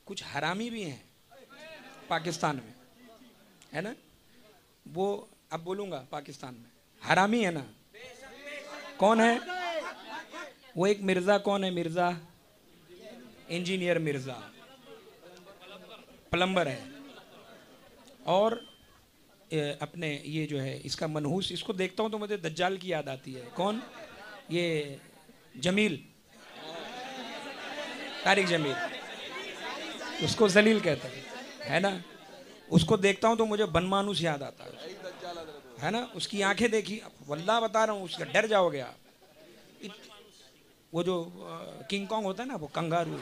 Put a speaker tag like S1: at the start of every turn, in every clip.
S1: कुछ हरामी भी हैं पाकिस्तान में, है ना। वो अब बोलूँगा पाकिस्तान में हरामी है ना। कौन है वो? एक मिर्ज़ा, कौन है मिर्ज़ा? इंजीनियर मिर्ज़ा, प्लम्बर है। और अपने ये जो है इसका मनहूस, इसको देखता हूँ तो मुझे दज्जाल की याद आती है। कौन? ये जमील, तारिक जमील, उसको जलील कहते हैं, है ना। उसको देखता हूँ तो मुझे बनमानुस याद आता है ना। उसकी आंखें देखी, वल्लाह बता रहा हूँ, उसका डर जाओगे आप। वो जो किंग कॉन्ग होता है ना, वो कंगारू,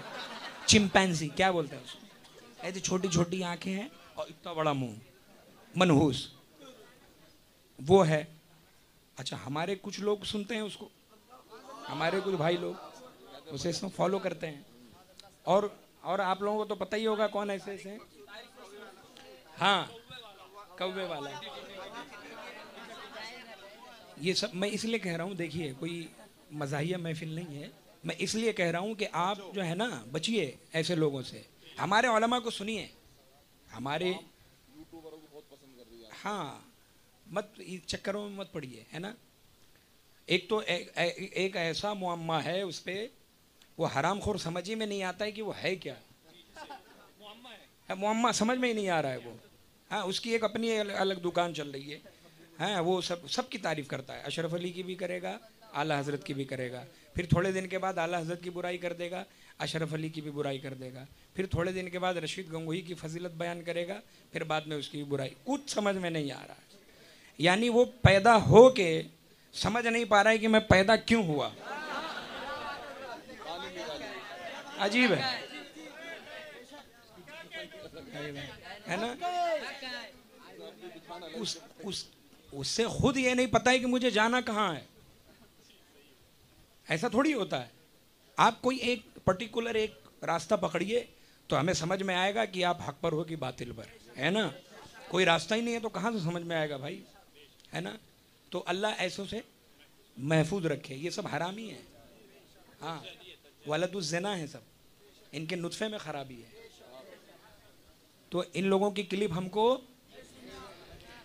S1: चिंपैंजी क्या बोलते हैं उसको, ऐसी छोटी छोटी आंखें हैं और इतना बड़ा मुंह, मनहूस वो है। अच्छा, हमारे कुछ लोग सुनते हैं उसको, हमारे कुछ भाई लोग उसे फॉलो करते हैं। और आप लोगों को तो पता ही होगा कौन ऐसे ऐसे हैं। हाँ, कौवे वाला। ये सब मैं इसलिए कह रहा हूँ, देखिए कोई मज़ाहिया महफिल नहीं है, मैं इसलिए कह रहा हूँ कि आप जो है ना बचिए ऐसे लोगों से, हमारे उलमा को सुनिए, हमारे। हाँ, मत इस चक्करों में मत पड़िए, है ना। एक तो एक ऐसा मुअम्मा है उस पर, वो हराम खोर समझ ही में नहीं आता है कि वो है क्या है। मुअम्मा समझ में ही नहीं आ रहा है वो। हाँ, उसकी एक अपनी अलग दुकान चल रही है। हाँ, वो सब की तारीफ करता है, अशरफ अली की भी करेगा, आला हजरत की भी करेगा, फिर थोड़े दिन के बाद आला हजरत की बुराई कर देगा, अशरफ अली की भी बुराई कर देगा, फिर थोड़े दिन के बाद रशीद गंगोही की फजीलत बयान करेगा, फिर बाद में उसकी भी बुराई। कुछ समझ में नहीं आ रहा है। यानी वो पैदा हो के समझ नहीं पा रहा है कि मैं पैदा क्यों हुआ। अजीब है ना। उस उससे खुद ये नहीं पता है कि मुझे जाना कहाँ है। ऐसा थोड़ी होता है। आप कोई एक पर्टिकुलर एक रास्ता पकड़िए तो हमें समझ में आएगा कि आप हक पर हो कि बातिल पर, है ना। कोई रास्ता ही नहीं है तो कहाँ से समझ में आएगा भाई, है ना। तो अल्लाह ऐसों से महफूज रखे, ये सब हरामी है। हाँ, वलदुज़्ज़िना है सब, इनके नुत्फे में खराबी है। तो इन लोगों की क्लिप हमको